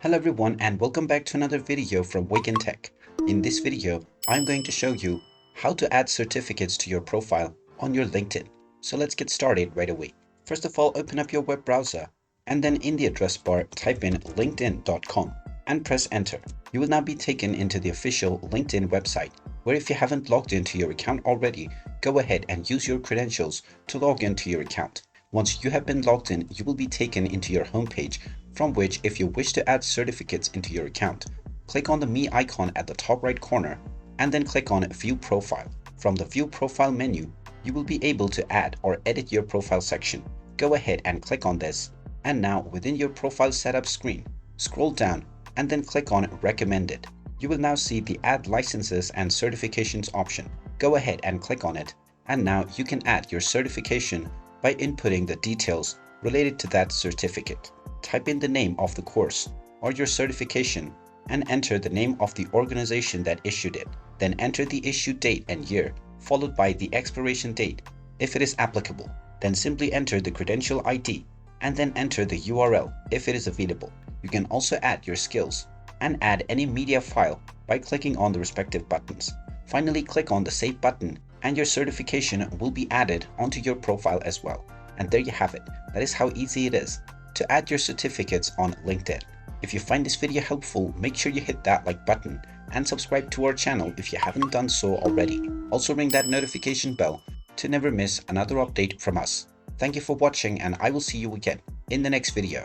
Hello everyone and welcome back to another video from Wake&Tech. In this video, I'm going to show you how to add certificates to your profile on your LinkedIn. So let's get started right away. First of all, open up your web browser and then in the address bar, type in linkedin.com and press enter. You will now be taken into the official LinkedIn website, where if you haven't logged into your account already, go ahead and use your credentials to log into your account. Once you have been logged in, you will be taken into your homepage, from which if you wish to add certificates into your account, click on the Me icon at the top right corner and then click on View Profile. From the View Profile menu, you will be able to add or edit your profile section. Go ahead and click on this, and now within your profile setup screen, scroll down and then click on Recommended. You will now see the Add Licenses and Certifications option. Go ahead and click on it, and now you can add your certification by inputting the details related to that certificate. Type in the name of the course or your certification and enter the name of the organization that issued it. Then enter the issue date and year, followed by the expiration date if it is applicable. Then simply enter the credential ID and then enter the URL if it is available. You can also add your skills and add any media file by clicking on the respective buttons. Finally, click on the Save button and your certification will be added onto your profile as well. And there you have it. That is how easy it is to add your certificates on LinkedIn. If you find this video helpful, make sure you hit that like button and subscribe to our channel if you haven't done so already. Also ring that notification bell to never miss another update from us. Thank you for watching and I will see you again in the next video.